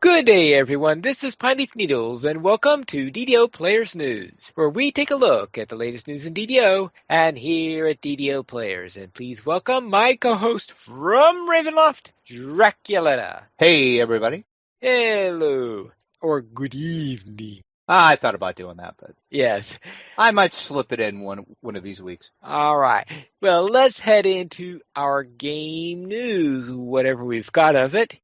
Good day, everyone. This is Pineleaf Needles, and welcome to DDO Players News, where we take a look at the latest news in DDO and here at DDO Players. And please welcome my co-host from Ravenloft, Draculetta. Hey, everybody. Hello, or good evening. I thought about doing that, but Yes. I might slip it in one of these weeks. All right. Well, let's head into our game news, whatever we've got of it.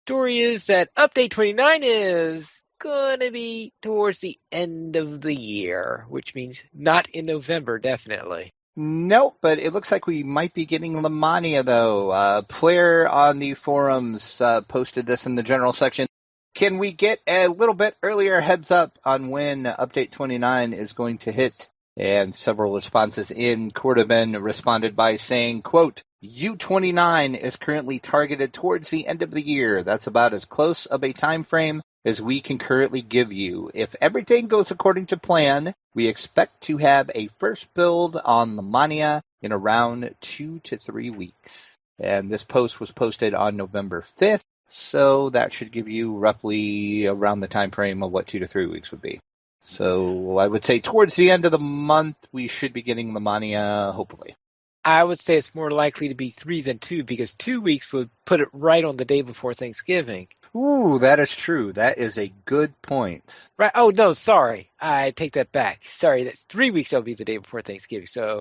Story is that Update 29 is going to be towards the end of the year, which means not in November, definitely. Nope, but it looks like we might be getting Lamania, though. A player on the forums posted this in the general section. Can we get a little bit earlier heads up on when Update 29 is going to hit? And several responses in. Cordovan responded by saying, quote, U29 is currently targeted towards the end of the year. That's about as close of a time frame as we can currently give you. If everything goes according to plan, we expect to have a first build on Lamania in around 2 to 3 weeks. And this post was posted on November 5th, so that should give you roughly around the time frame of what 2 to 3 weeks would be. So I would say towards the end of the month, we should be getting Lamania, hopefully. I would say it's more likely to be 3 than 2 because 2 weeks would put it right on the day before Thanksgiving. Ooh, that is true. That is a good point. Right? Oh, no, sorry. I take that back. Sorry, that's 3 weeks will be the day before Thanksgiving. So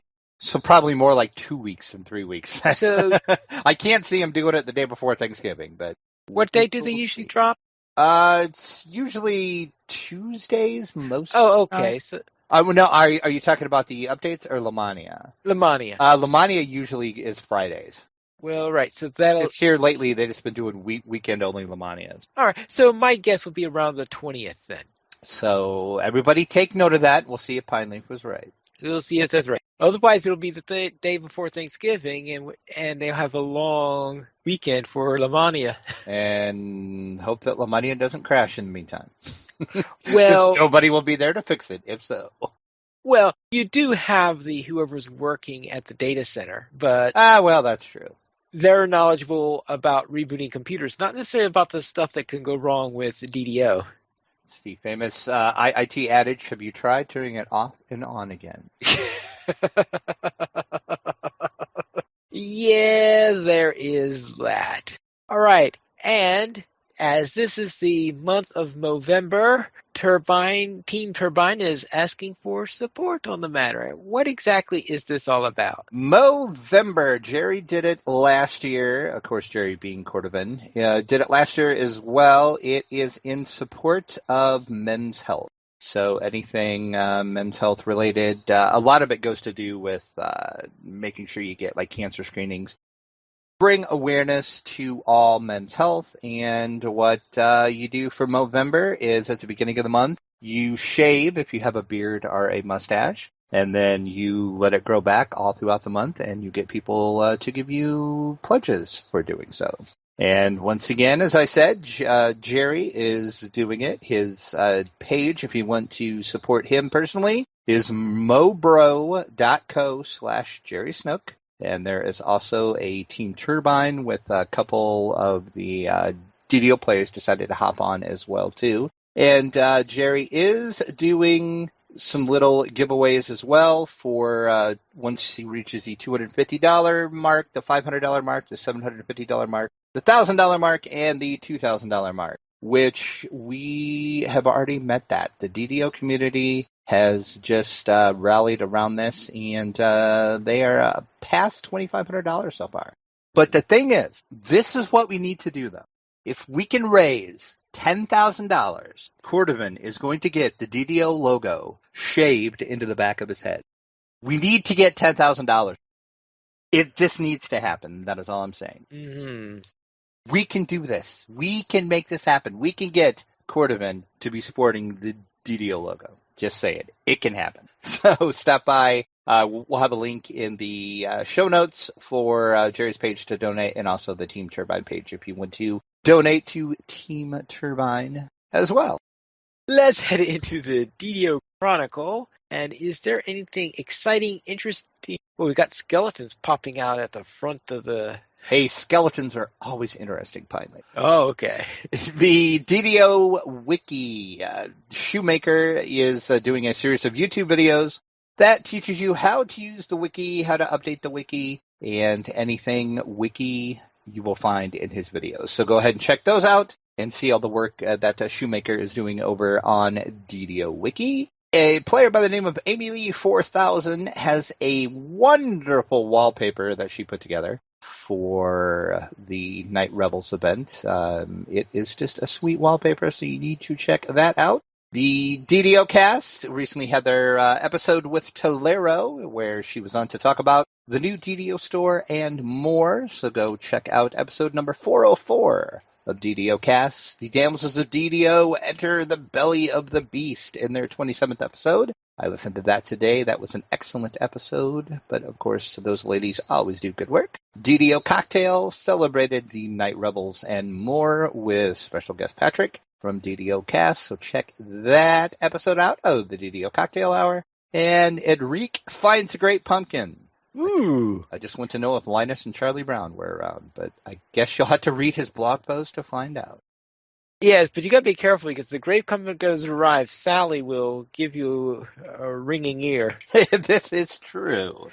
probably more like 2 weeks than 3 weeks. So I can't see them doing it the day before Thanksgiving, but what day do they usually drop? It's usually Tuesdays most. Oh, okay. So No, are you talking about the updates or Lamania? Lamania. Lamania usually is Fridays. Well, right. So that'll. It's here lately. They've just been doing weekend only Lamanias. All right. So my guess would be around the 20th then. So everybody take note of that. We'll see if Pineleaf was right. We'll see if that's right. Otherwise, it'll be the day before Thanksgiving, and they'll have a long weekend for Lamania. And hope that Lamania doesn't crash in the meantime. Well, nobody will be there to fix it, if so. Well, you do have whoever's working at the data center, but well, that's true. They're knowledgeable about rebooting computers, not necessarily about the stuff that can go wrong with DDO. It's the famous IT adage, have you tried turning it off and on again? Yeah, there is that. All right, and as this is the month of November, Team Turbine is asking for support on the matter. What exactly is this all about? Movember. Jerry did it last year. Of course, Jerry being Cordovan. Did it last year as well. It is in support of men's health. So anything men's health related, a lot of it goes to do with making sure you get like cancer screenings. Bring awareness to all men's health, and what you do for Movember is at the beginning of the month, you shave if you have a beard or a mustache, and then you let it grow back all throughout the month, and you get people to give you pledges for doing so. And once again, as I said, Jerry is doing it. His page, if you want to support him personally, is mobro.co/Jerry Snook. And there is also a Team Turbine with a couple of the DDO players decided to hop on as well, too. And Jerry is doing some little giveaways as well for once he reaches the $250 mark, the $500 mark, the $750 mark, the $1,000 mark, and the $2,000 mark, which we have already met that. The DDO community has just rallied around this, and they are past $2,500 so far. But the thing is, this is what we need to do, though. If we can raise $10,000, Cordovan is going to get the DDO logo shaved into the back of his head. We need to get $10,000. This needs to happen. That is all I'm saying. Mm-hmm. We can do this. We can make this happen. We can get Cordovan to be supporting the DDO logo. Just say it. It can happen. So stop by. We'll have a link in the show notes for Jerry's page to donate, and also the Team Turbine page if you want to donate to Team Turbine as well. Let's head into the DDO Chronicle. And is there anything exciting, interesting? Well, we've got skeletons popping out at the front of the Hey, skeletons are always interesting, Pineleaf. Oh, okay. The DDO Wiki. Shoemaker is doing a series of YouTube videos that teaches you how to use the wiki, how to update the wiki, and anything wiki you will find in his videos. So go ahead and check those out and see all the work that Shoemaker is doing over on DDO Wiki. A player by the name of Amy Lee 4000 has a wonderful wallpaper that she put together for the Night Rebels event. It is just a sweet wallpaper, so you need to check that out. The DDO cast recently had their episode with Tolero, where she was on to talk about the new DDO store and more. So go check out episode number 404 of DDO cast. The Damsels of DDO enter the belly of the beast in their 27th episode. I listened to that today. That was an excellent episode, but of course, those ladies always do good work. DDO Cocktail celebrated the Night Rebels and more with special guest Patrick from DDO Cast, so check that episode out of the DDO Cocktail Hour. And Enrique finds a great pumpkin. Ooh. I just want to know if Linus and Charlie Brown were around, but I guess you'll have to read his blog post to find out. Yes, but you got to be careful because the grave pumpkin goes arrive. Sally will give you a ringing ear. This is true.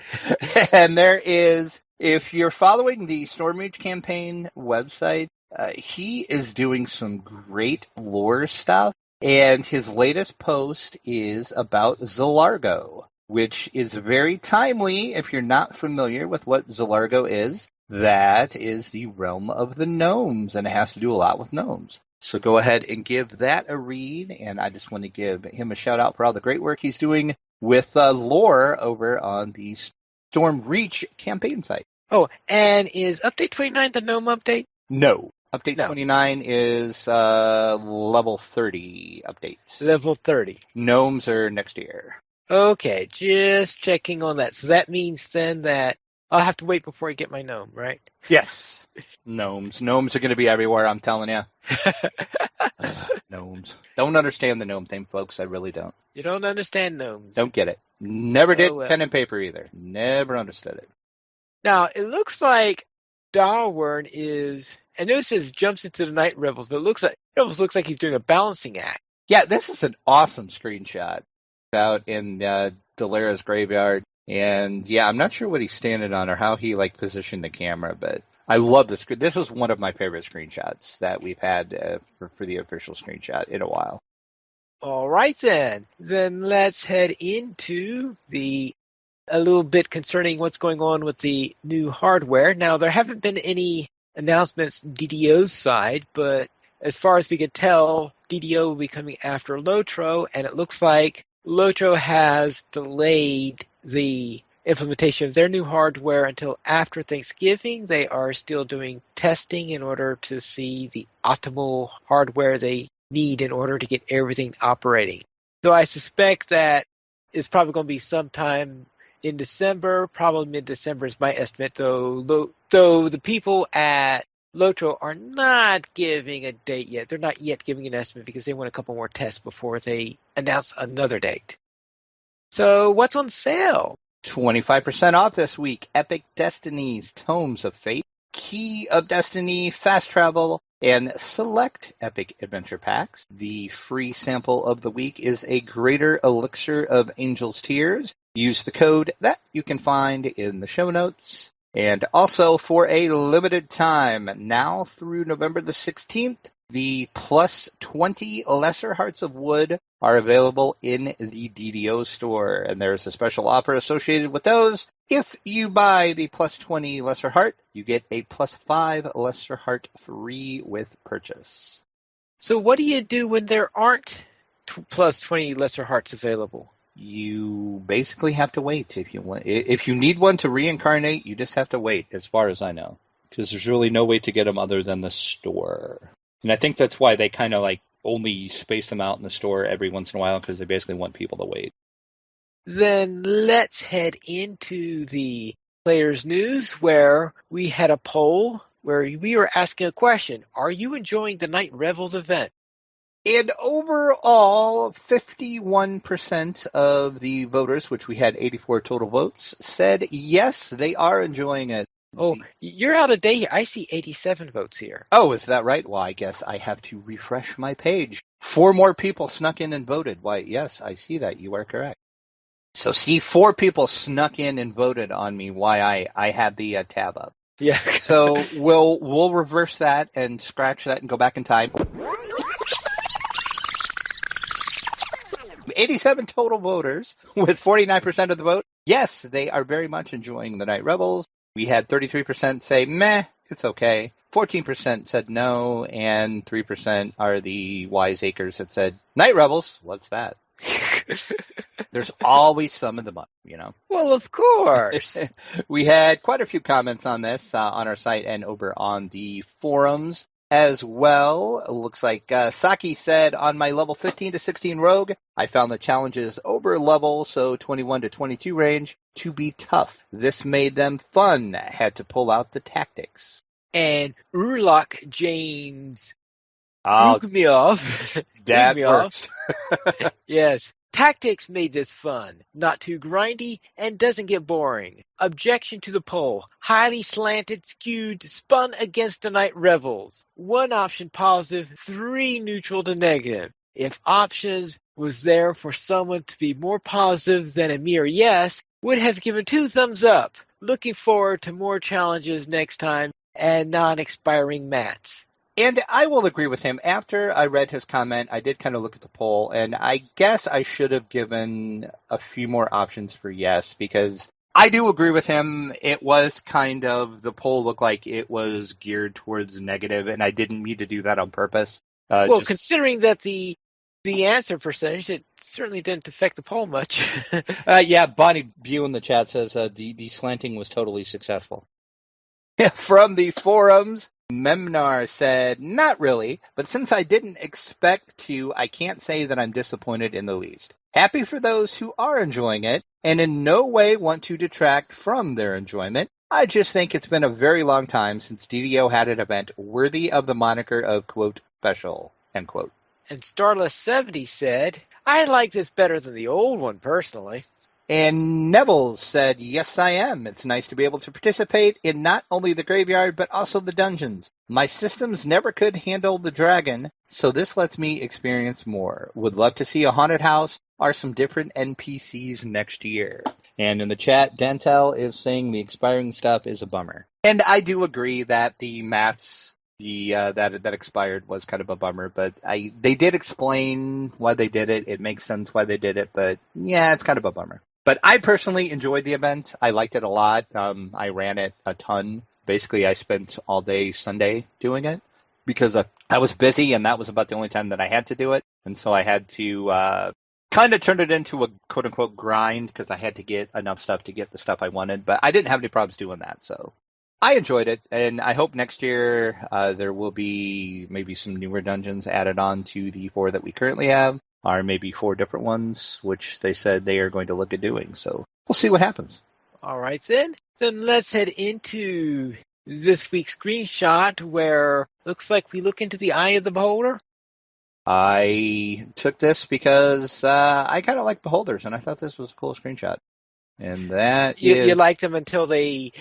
And there is, if you're following the Stormreach campaign website, he is doing some great lore stuff. And his latest post is about Zelargo, which is very timely if you're not familiar with what Zelargo is. That is the realm of the gnomes, and it has to do a lot with gnomes. So go ahead and give that a read, and I just want to give him a shout out for all the great work he's doing with lore over on the Stormreach campaign site. Oh, and is Update 29 the gnome update? No. Update 29 is level 30 updates. Level 30. Gnomes are next year. Okay, just checking on that. So that means then that I'll have to wait before I get my gnome, right? Yes. Gnomes. Gnomes are going to be everywhere, I'm telling you. Gnomes. Don't understand the gnome thing, folks. I really don't. You don't understand gnomes. Don't get it. Never did well. pen and paper either. Never understood it. Now, it looks like Darwin is... I know it says jumps into the Night Rebels, but it almost looks like he's doing a balancing act. Yeah, this is an awesome screenshot out in Delara's graveyard. And yeah, I'm not sure what he's standing on or how he positioned the camera, but I love this. This was one of my favorite screenshots that we've had for the official screenshot in a while. All right, then. Then let's head into a little bit concerning what's going on with the new hardware. Now, there haven't been any announcements DDO's side, but as far as we can tell, DDO will be coming after Lotro, and it looks like Lotro has delayed the implementation of their new hardware until after Thanksgiving. They are still doing testing in order to see the optimal hardware they need in order to get everything operating. So I suspect that it's probably going to be sometime in December, probably mid-December is my estimate, though the people at Lotro are not giving a date yet. They're not yet giving an estimate because they want a couple more tests before they announce another date. So what's on sale? 25% off this week. Epic Destinies, Tomes of Fate, Key of Destiny, Fast Travel, and select Epic Adventure Packs. The free sample of the week is a Greater Elixir of Angel's Tears. Use the code that you can find in the show notes. And also for a limited time, now through November the 16th, the plus 20 Lesser Hearts of Wood are available in the DDO store. And there's a special offer associated with those. If you buy the plus 20 Lesser Heart, you get a plus 5 Lesser Heart free with purchase. So what do you do when there aren't plus 20 Lesser Hearts available? You basically have to wait. If you need one to reincarnate, you just have to wait, as far as I know. Because there's really no way to get them other than the store. And I think that's why they kind of only space them out in the store every once in a while, because they basically want people to wait. Then let's head into the players' news, where we had a poll where we were asking a question. Are you enjoying the Night Rebels event? And overall, 51% of the voters, which we had 84 total votes, said yes, they are enjoying it. Oh, you're out of date here. I see 87 votes here. Oh, is that right? Well, I guess I have to refresh my page. 4 more people snuck in and voted. Why, yes, I see that. You are correct. So see, 4 people snuck in and voted on me why I had the tab up. Yeah. So we'll reverse that and scratch that and go back in time. 87 total voters with 49% of the vote. Yes, they are very much enjoying the Night Rebels. We had 33% say, meh, it's okay. 14% said no, and 3% are the wiseacres that said, Night Rebels, what's that? There's always some in the month, you know. Well, of course. We had quite a few comments on this on our site and over on the forums as well. It looks like Saki said, on my level 15 to 16 rogue, I found the challenges over level, so 21 to 22 range, to be tough. This made them fun. Had to pull out the tactics. And Urlock James Oh, that works. Yes. Tactics made this fun, not too grindy, and doesn't get boring. Objection to the poll. Highly slanted, skewed, spun against the Night Rebels. 1 option positive, 3 neutral to negative. If options was there for someone to be more positive than a mere yes, would have given 2 thumbs up. Looking forward to more challenges next time and non-expiring mats. And I will agree with him. After I read his comment, I did kind of look at the poll, and I guess I should have given a few more options for yes, because I do agree with him. It was kind of, the poll looked like it was geared towards negative, and I didn't mean to do that on purpose. Considering that the answer percentage, it certainly didn't affect the poll much. Yeah, Bonnie Bew in the chat says the slanting was totally successful. From the forums, Memnar said, not really, but since I didn't expect to, I can't say that I'm disappointed in the least. Happy for those who are enjoying it, and in no way want to detract from their enjoyment. I just think it's been a very long time since DDO had an event worthy of the moniker of, quote, special, end quote. And Starless70 said, I like this better than the old one, personally. And Neville said, yes, I am. It's nice to be able to participate in not only the graveyard, but also the dungeons. My systems never could handle the dragon, so this lets me experience more. Would love to see a haunted house or some different NPCs next year. And in the chat, Dantel is saying the expiring stuff is a bummer. And I do agree that the mats that expired was kind of a bummer, but they did explain why they did it. It makes sense why they did it, but yeah, it's kind of a bummer. But I personally enjoyed the event. I liked it a lot. I ran it a ton. Basically, I spent all day Sunday doing it because I was busy, and that was about the only time that I had to do it. And so I had to kind of turn it into a quote-unquote grind because I had to get enough stuff to get the stuff I wanted. But I didn't have any problems doing that, so I enjoyed it. And I hope next year there will be maybe some newer dungeons added on to the 4 that we currently have. Or maybe 4 different ones, which they said they are going to look at doing. So we'll see what happens. All right, then. Then let's head into this week's screenshot where looks like we look into the eye of the beholder. I took this because I kind of like beholders, and I thought this was a cool screenshot. And that you like them until they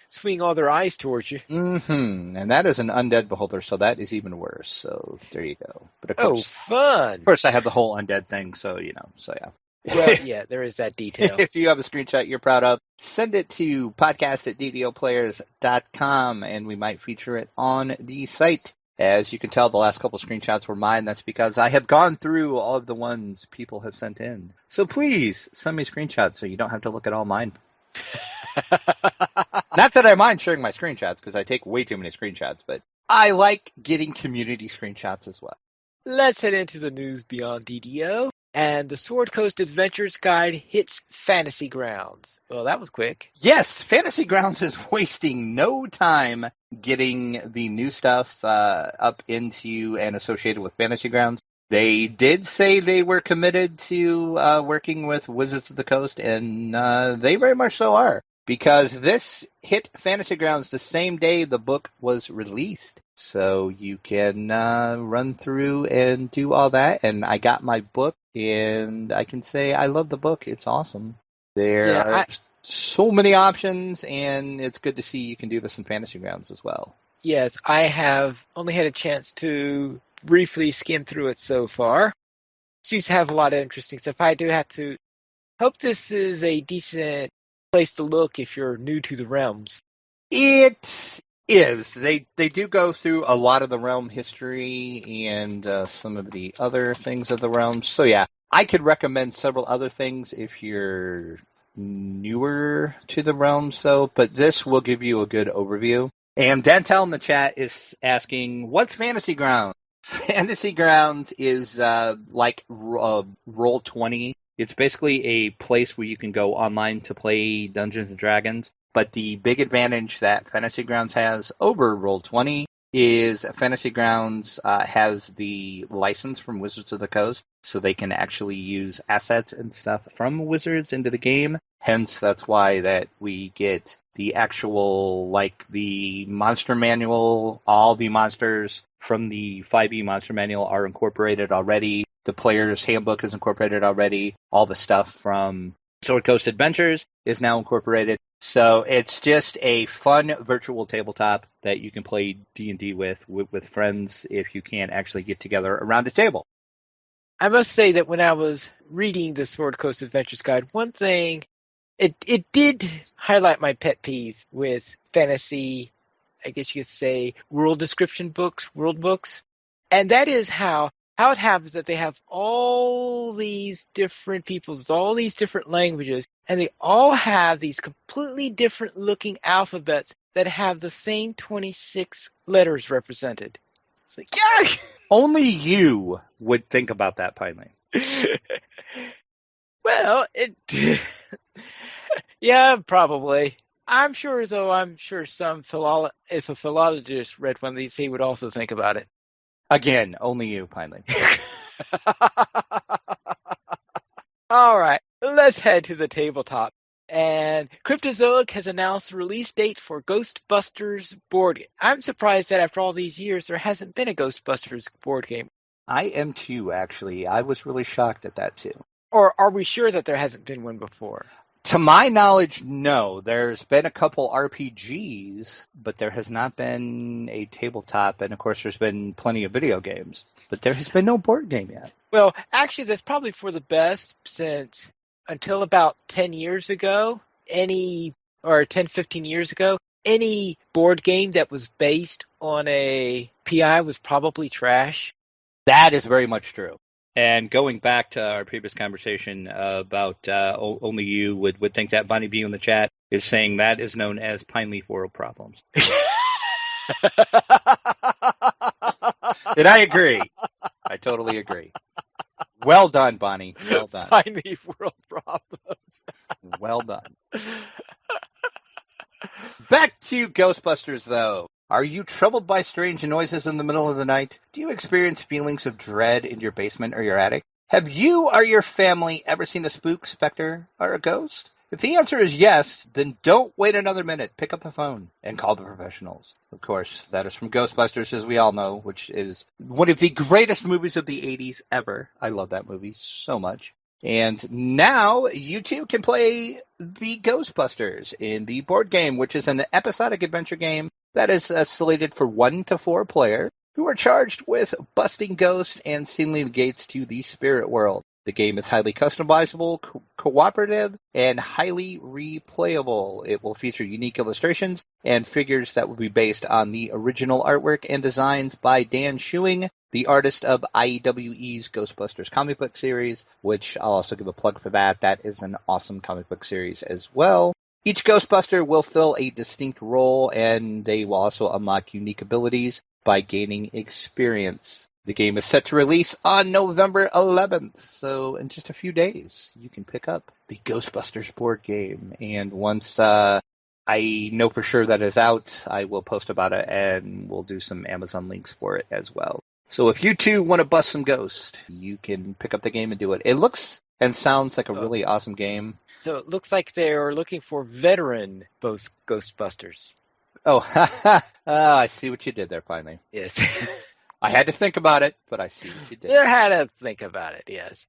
swing all their eyes towards you. Mm-hmm. And that is an undead beholder, so that is even worse. So there you go. But of course, fun! Of course, I have the whole undead thing, so so yeah. Well, yeah, there is that detail. If you have a screenshot you're proud of, send it to podcast@ddoplayers.com, and we might feature it on the site. As you can tell, the last couple screenshots were mine. That's because I have gone through all of the ones people have sent in. So please, send me screenshots so you don't have to look at all mine. Not that I mind sharing my screenshots, because I take way too many screenshots, but I like getting community screenshots as well. Let's head into the news beyond DDO. And the Sword Coast Adventures Guide hits Fantasy Grounds. Well, that was quick. Yes, Fantasy Grounds is wasting no time getting the new stuff up into and associated with Fantasy Grounds. They did say they were committed to working with Wizards of the Coast, and they very much so are. Because this hit Fantasy Grounds the same day the book was released. So you can run through and do all that. And I got my book, and I can say I love the book. It's awesome. so many options, and it's good to see you can do this in Fantasy Grounds as well. Yes, I have only had a chance to briefly skim through it so far. Seems to have a lot of interesting stuff. I do have to hope this is a decent place to look if you're new to the realms. It is. They do go through a lot of the realm history and some of the other things of the realms. So yeah, I could recommend several other things if you're newer to the realms, though. But this will give you a good overview. And Dantel in the chat is asking, "What's Fantasy Grounds?" Fantasy Grounds is like Roll20. It's basically a place where you can go online to play Dungeons and Dragons. But the big advantage that Fantasy Grounds has over Roll20 is Fantasy Grounds has the license from Wizards of the Coast, so they can actually use assets and stuff from Wizards into the game. Hence, that's why that we get the actual, like, the monster manual. All the monsters from the 5e monster manual are incorporated already. The player's handbook is incorporated already. All the stuff from Sword Coast Adventures is now incorporated. So it's just a fun virtual tabletop that you can play D&D with friends if you can't actually get together around a table. I must say that when I was reading the Sword Coast Adventures Guide, one thing, it did highlight my pet peeve with fantasy, I guess you could say, world description books, world books. And that is how it happens that they have all these different peoples, all these different languages, and they all have these completely different looking alphabets that have the same 26 letters represented. It's like, yeah! Only you would think about that, Pineleaf. Well, yeah, probably. I'm sure some if a philologist read one of these, he would also think about it. Again, only you, Pineleaf. All right, let's head to the tabletop. And Cryptozoic has announced the release date for Ghostbusters board game. I'm surprised that after all these years, there hasn't been a Ghostbusters board game. I am too, actually. I was really shocked at that, too. Or are we sure that there hasn't been one before? To my knowledge, no. There's been a couple RPGs, but there has not been a tabletop. And, of course, there's been plenty of video games. But there has been no board game yet. Well, actually, that's probably for the best, since until about 10 years ago, 10, 15 years ago, any board game that was based on a PI was probably trash. That is very much true. And going back to our previous conversation about only you would think that Bonnie B in the chat is saying that is known as Pineleaf World Problems. And I agree. I totally agree. Well done, Bonnie. Well done. Pineleaf World Problems. Well done. Back to Ghostbusters, though. Are you troubled by strange noises in the middle of the night? Do you experience feelings of dread in your basement or your attic? Have you or your family ever seen a spook, specter, or a ghost? If the answer is yes, then don't wait another minute. Pick up the phone and call the professionals. Of course, that is from Ghostbusters, as we all know, which is one of the greatest movies of the 80s ever. I love that movie so much. And now you too can play the Ghostbusters in the board game, which is an episodic adventure game that is slated for 1 to 4 players who are charged with busting ghosts and sealing the gates to the spirit world. The game is highly customizable, cooperative, and highly replayable. It will feature unique illustrations and figures that will be based on the original artwork and designs by Dan Schuing, the artist of IEWE's Ghostbusters comic book series, which I'll also give a plug for that. That is an awesome comic book series as well. Each Ghostbuster will fill a distinct role, and they will also unlock unique abilities by gaining experience. The game is set to release on November 11th, so in just a few days, you can pick up the Ghostbusters board game. And once I know for sure that it's out, I will post about it, and we'll do some Amazon links for it as well. So if you too want to bust some ghosts, you can pick up the game and do it. It looks and sounds like a really awesome game. So it looks like they're looking for veteran Ghostbusters. Oh, I see what you did there, finally. Yes. I had to think about it, but I see what you did. I had to think about it, yes.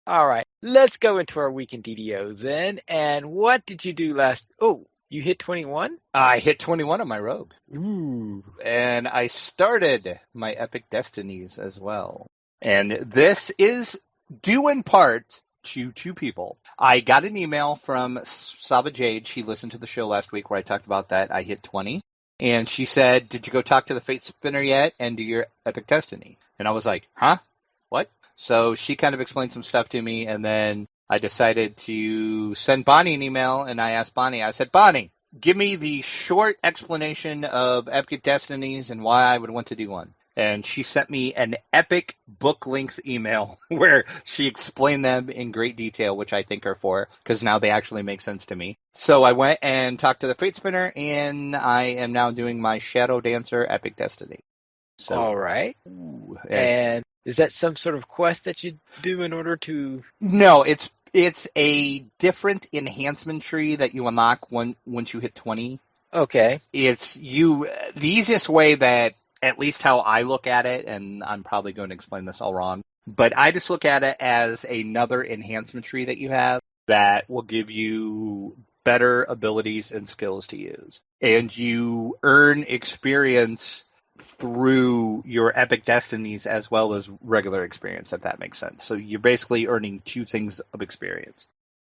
All right, let's go into our week in DDO then. And what did you do last? Oh, you hit 21? I hit 21 on my rogue. Ooh. And I started my Epic Destinies as well. And this is due in part to two people. I got an email from Saba Jade. She listened to the show last week where I talked about that. I hit 20. And she said, did you go talk to the Fate Spinner yet and do your Epic Destiny? And I was like, huh? What? So she kind of explained some stuff to me, and then I decided to send Bonnie an email, and I asked Bonnie, I said, Bonnie, give me the short explanation of Epic Destinies and why I would want to do one. And she sent me an epic book-length email where she explained them in great detail, which I thank her for, because now they actually make sense to me. So I went and talked to the Fate Spinner, and I am now doing my Shadow Dancer Epic Destiny. So, all right. And is that some sort of quest that you do in order to... No, it's a different enhancement tree that you unlock once you hit 20. Okay. It's the easiest way that, at least how I look at it, and I'm probably going to explain this all wrong, but I just look at it as another enhancement tree that you have that will give you better abilities and skills to use. And you earn experience through your Epic Destinies as well as regular experience, if that makes sense. So you're basically earning two things of experience.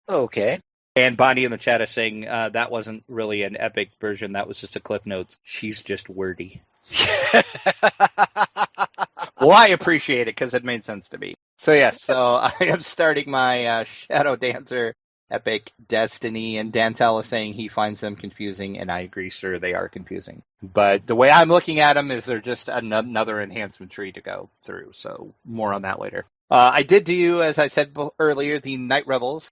Okay. And Bonnie in the chat is saying that wasn't really an epic version. That was just a Cliff Notes. She's just wordy. Well, I appreciate it because it made sense to me. So, yes, so I am starting my Shadow Dancer Epic Destiny, and Dantel is saying he finds them confusing, and I agree, sir, they are confusing. But the way I'm looking at them is they're just another enhancement tree to go through, so more on that later. I did do, as I said earlier, the Night Rebels.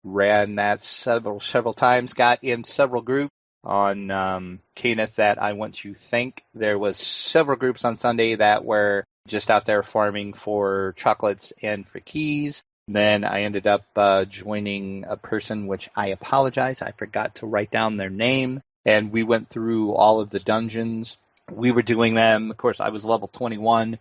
Ran that several times, got in several groups on Kenneth that I want to thank. There was several groups on Sunday that were just out there farming for chocolates and for keys. Then I ended up joining a person, which I apologize. I forgot to write down their name. And we went through all of the dungeons. We were doing them. Of course, I was level 21.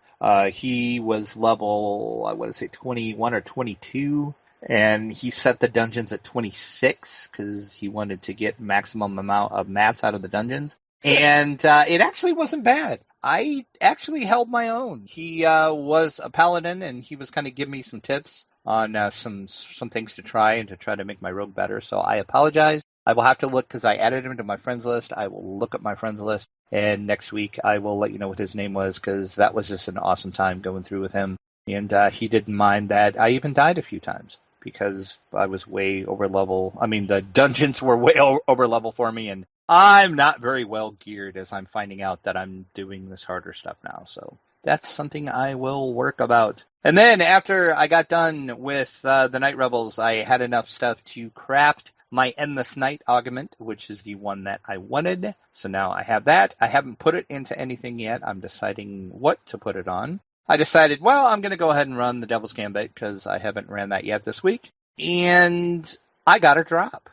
He was level, I want to say 21 or 22. And he set the dungeons at 26 because he wanted to get maximum amount of mats out of the dungeons. And it actually wasn't bad. I actually held my own. He was a paladin, and he was kind of giving me some tips on some things to try and to try to make my rogue better. So I apologize. I will have to look because I added him to my friends list. I will look at my friends list, and next week I will let you know what his name was because that was just an awesome time going through with him. And he didn't mind that I even died a few times because I was way over level. I mean, the dungeons were way over level for me, and I'm not very well geared as I'm finding out that I'm doing this harder stuff now. So that's something I will work about. And then after I got done with the Night Rebels, I had enough stuff to craft my Endless Night augment, which is the one that I wanted. So now I have that. I haven't put it into anything yet. I'm deciding what to put it on. I decided, well, I'm going to go ahead and run the Devil's Gambit because I haven't ran that yet this week. And I got a drop.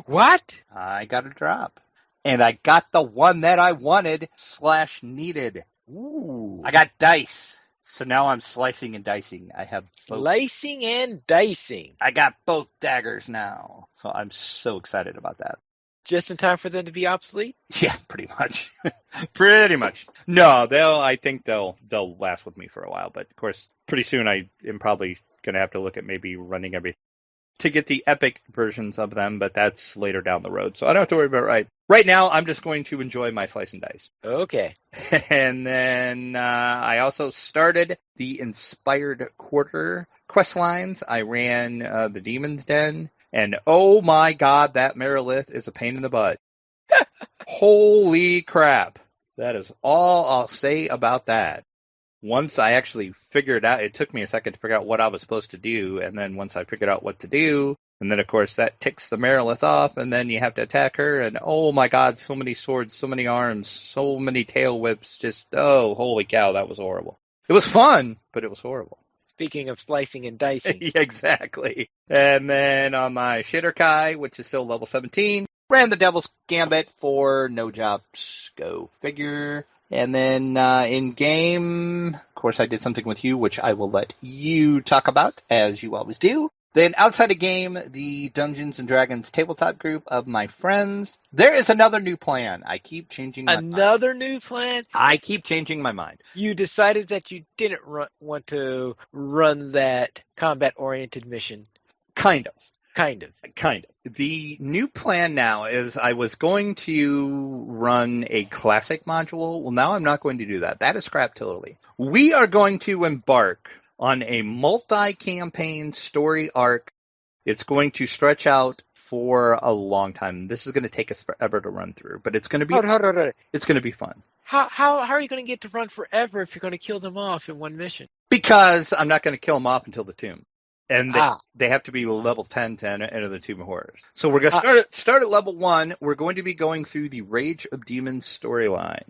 What? I got a drop. And I got the one that I wanted / needed. Ooh. I got dice. So now I'm slicing and dicing. I have both. Slicing and dicing. I got both daggers now. So I'm so excited about that. Just in time for them to be obsolete? Yeah, pretty much. Pretty much. No, I think they'll last with me for a while, but of course, pretty soon I am probably going to have to look at maybe running everything to get the epic versions of them, but that's later down the road. So I don't have to worry about it. Right now, I'm just going to enjoy my slice and dice. Okay. And then I also started the Inspired Quarter quest lines. I ran the Demon's Den. And oh my god, that Merilith is a pain in the butt. Holy crap. That is all I'll say about that. Once I actually figured out, it took me a second to figure out what I was supposed to do, and then once I figured out what to do, and then of course that ticks the Merilith off, and then you have to attack her, and oh my god, so many swords, so many arms, so many tail whips, just, oh, holy cow, that was horrible. It was fun, but it was horrible. Speaking of slicing and dicing. Exactly. And then on my Shitter Kai, which is still level 17, ran the Devil's Gambit for no jobs. Go figure. And then in game, of course, I did something with you, which I will let you talk about, as you always do. Then outside of game, the Dungeons and Dragons tabletop group of my friends, there is another new plan. I keep changing my mind. Another new plan? I keep changing my mind. You decided that you didn't want to run that combat-oriented mission. Kind of. Kind of. The new plan now is I was going to run a classic module. Well, now I'm not going to do that. That is scrapped totally. We are going to embark on a multi-campaign story arc. It's going to stretch out for a long time. This is going to take us forever to run through, but it's going to be It's going to be fun. How are you going to get to run forever if you're going to kill them off in one mission? Because I'm not going to kill them off until the tomb. And they have to be level 10 to enter the Tomb of Horrors. So we're going to start at level 1. We're going to be going through the Rage of Demons storyline.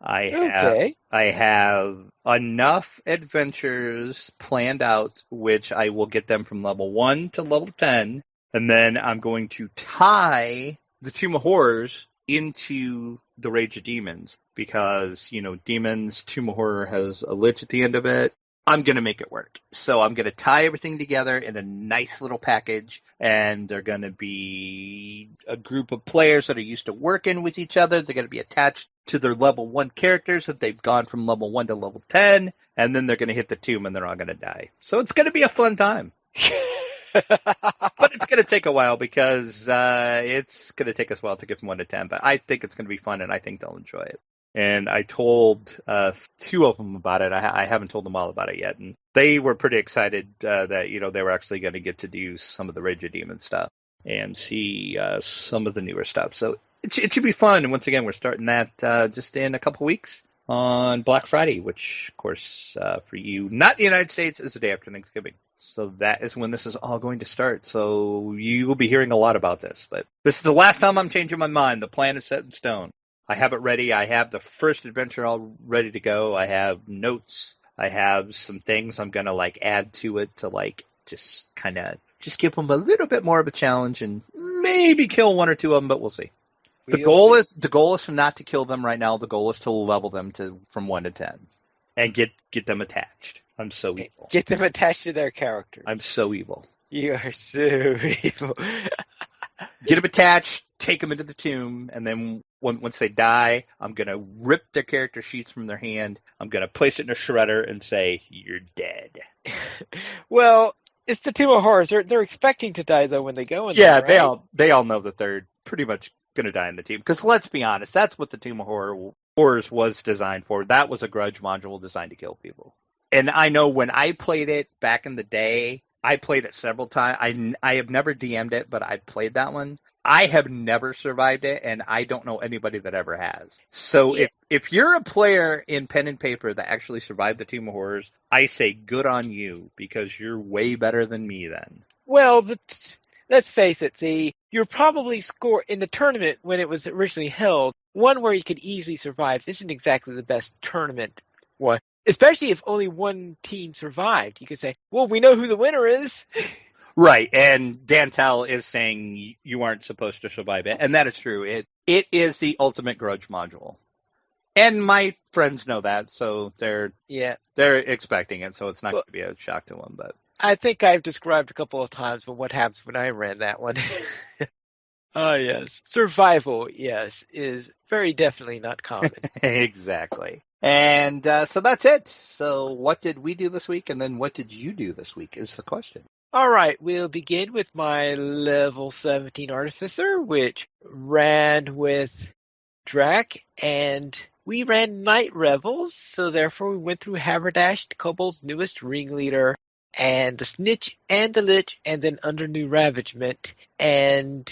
I have enough adventures planned out, which I will get them from level 1 to level 10. And then I'm going to tie the Tomb of Horrors into the Rage of Demons. Because, Demons, Tomb of Horror has a lich at the end of it. I'm going to make it work. So I'm going to tie everything together in a nice little package, and they're going to be a group of players that are used to working with each other. They're going to be attached to their level 1 characters that they've gone from level 1 to level 10, and then they're going to hit the tomb and they're all going to die. So it's going to be a fun time. But it's going to take a while because it's going to take us a while to get from 1 to 10, but I think it's going to be fun, and I think they'll enjoy it. And I told 2 of them about it. I haven't told them all about it yet. And they were pretty excited that, they were actually going to get to do some of the Rage of Demons stuff and see some of the newer stuff. So it should be fun. And once again, we're starting that just in a couple weeks on Black Friday, which, of course, for you, not in the United States, is the day after Thanksgiving. So that is when this is all going to start. So you will be hearing a lot about this. But this is the last time I'm changing my mind. The plan is set in stone. I have it ready. I have the first adventure all ready to go. I have notes. I have some things I'm going to add to it to just give them a little bit more of a challenge and maybe kill 1 or 2 of them, but we'll see. The goal is not to kill them right now. The goal is to level them from 1 to 10 and get them attached. I'm so evil. Get them attached to their character. I'm so evil. You are so evil. Get them attached, take them into the tomb, and then once they die, I'm going to rip their character sheets from their hand. I'm going to place it in a shredder and say, "You're dead." Well, it's the Tomb of Horrors. They're expecting to die, though, when they go in there, right? they all know that they're pretty much going to die in the tomb. Because let's be honest, that's what the Tomb of Horrors was designed for. That was a grudge module designed to kill people. And I know when I played it back in the day, I played it several times. I have never DM'd it, but I played that one. I have never survived it, and I don't know anybody that ever has. So if you're a player in pen and paper that actually survived the Tomb of Horrors, I say good on you, because you're way better than me then. Well, let's face it, you're probably score in the tournament when it was originally held, one where you could easily survive isn't exactly the best tournament one. Especially if only one team survived. You could say, well, we know who the winner is. Right, and Dantel is saying you aren't supposed to survive it, and that is true. It is the ultimate grudge module. And my friends know that, so they're expecting it, so it's not going to be a shock to them. But I think I've described a couple of times what happens when I ran that one. Oh, yes. Survival, yes, is very definitely not common. Exactly. And so that's it. So what did we do this week, and then what did you do this week is the question. All right, we'll begin with my level 17 Artificer, which ran with Drac, and we ran Night Revels, so therefore we went through Haberdashed, Kobold's newest ringleader, and the Snitch and the Lich, and then Under New Ravagement, and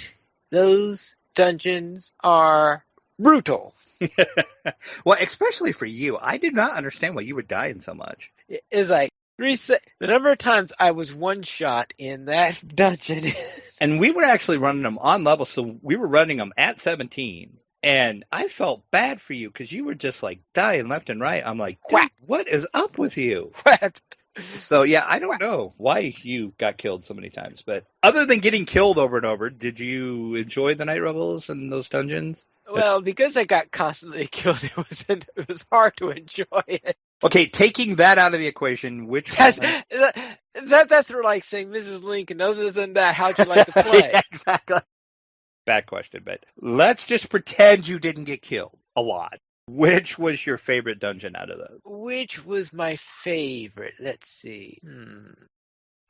those dungeons are brutal. Well, especially for you. I did not understand why you were dying so much. It's like the number of times I was one shot in that dungeon. And we were actually running them on level, so we were running them at 17. And I felt bad for you because you were just dying left and right. I'm like, dude, what is up with you? What? So, yeah, I don't know why you got killed so many times. But other than getting killed over and over, did you enjoy the Night Revels and those dungeons? Well, because I got constantly killed, it was hard to enjoy it. Okay, taking that out of the equation, which That's one? that's sort of like saying, Mrs. Lincoln, other than that, how'd you like to play? Yeah, exactly. Bad question, but let's just pretend you didn't get killed a lot. Which was your favorite dungeon out of those? Which was my favorite? Let's see.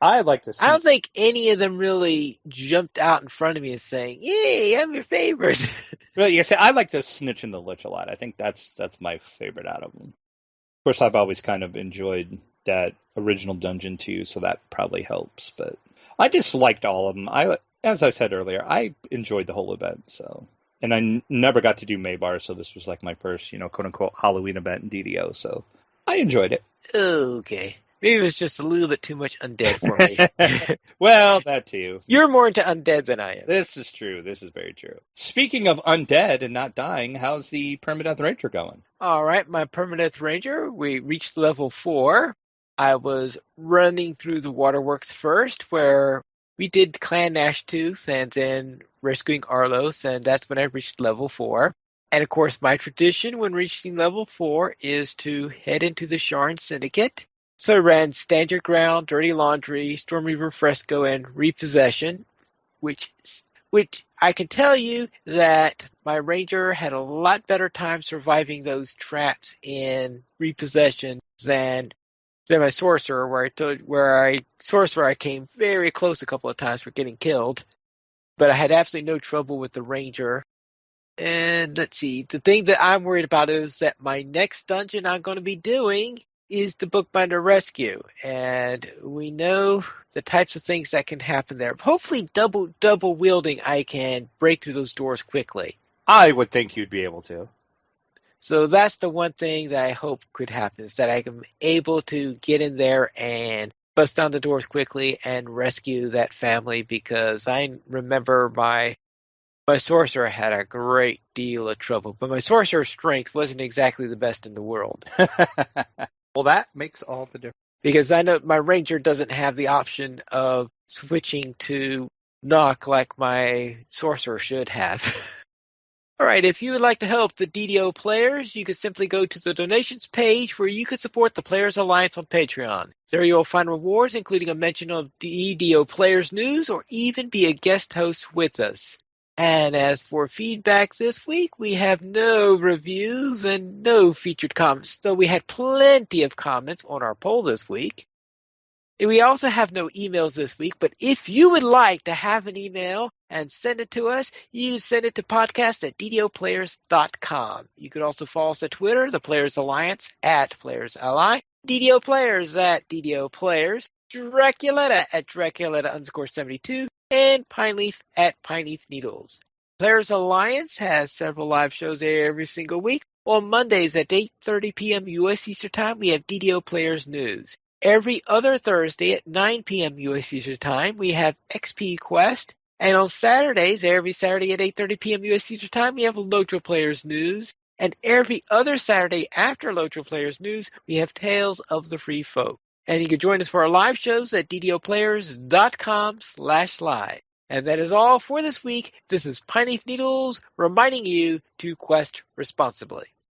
I'd like to see. I don't think any of them really jumped out in front of me as saying, "Yay, I'm your favorite." Well, yeah, see, I like to Snitch and the Lich a lot. I think that's my favorite out of them. Of course, I've always kind of enjoyed that original dungeon too, so that probably helps. But I just liked all of them. As I said earlier, I enjoyed the whole event. So, and I never got to do Maybar, so this was like my first, quote unquote Halloween event in DDO. So I enjoyed it. Okay. Maybe it was just a little bit too much undead for me. Well, that too. You're more into undead than I am. This is true. This is very true. Speaking of undead and not dying, how's the Permadeath Ranger going? All right, my Permadeath Ranger, we reached level 4. I was running through the waterworks first, where we did Clan Nashtooth and then rescuing Arlos, and that's when I reached level 4. And of course, my tradition when reaching level 4 is to head into the Sharn Syndicate. So I ran Stand Your Ground, Dirty Laundry, Stormreaver Fresco, and Repossession, which I can tell you that my Ranger had a lot better time surviving those traps in Repossession than my Sorcerer, where I came very close a couple of times for getting killed, but I had absolutely no trouble with the Ranger. And let's see, the thing that I'm worried about is that my next dungeon I'm going to be doing is the Bookbinder Rescue, and we know the types of things that can happen there. Hopefully double wielding, I can break through those doors quickly. I would think you'd be able to. So that's the one thing that I hope could happen, is that I am able to get in there and bust down the doors quickly and rescue that family, because I remember my Sorcerer had a great deal of trouble, but my Sorcerer's strength wasn't exactly the best in the world. Well, that makes all the difference. Because I know my Ranger doesn't have the option of switching to knock like my Sorcerer should have. Alright, if you would like to help the DDO players, you can simply go to the donations page where you can support the Players Alliance on Patreon. There you'll find rewards including a mention of DDO Players News or even be a guest host with us. And as for feedback this week, we have no reviews and no featured comments, though we had plenty of comments on our poll this week. And we also have no emails this week, but if you would like to have an email and send it to us, you send it to podcast@ddoplayers.com. You could also follow us at Twitter, the Players Alliance @PlayersAlli, DDO Players @DDO Players, Draculetta @Draculetta_72, and Pineleaf @Pineleaf Needles. Players Alliance has several live shows every single week. On Mondays at 8:30 p.m. U.S. Eastern Time, we have DDO Players News. Every other Thursday at 9 p.m. U.S. Eastern Time, we have XP Quest. And on Saturdays, every Saturday at 8:30 p.m. U.S. Eastern Time, we have Lotro Players News. And every other Saturday after Lotro Players News, we have Tales of the Free Folk. And you can join us for our live shows at ddoplayers.com/live. And that is all for this week. This is Pineleaf Needles reminding you to quest responsibly.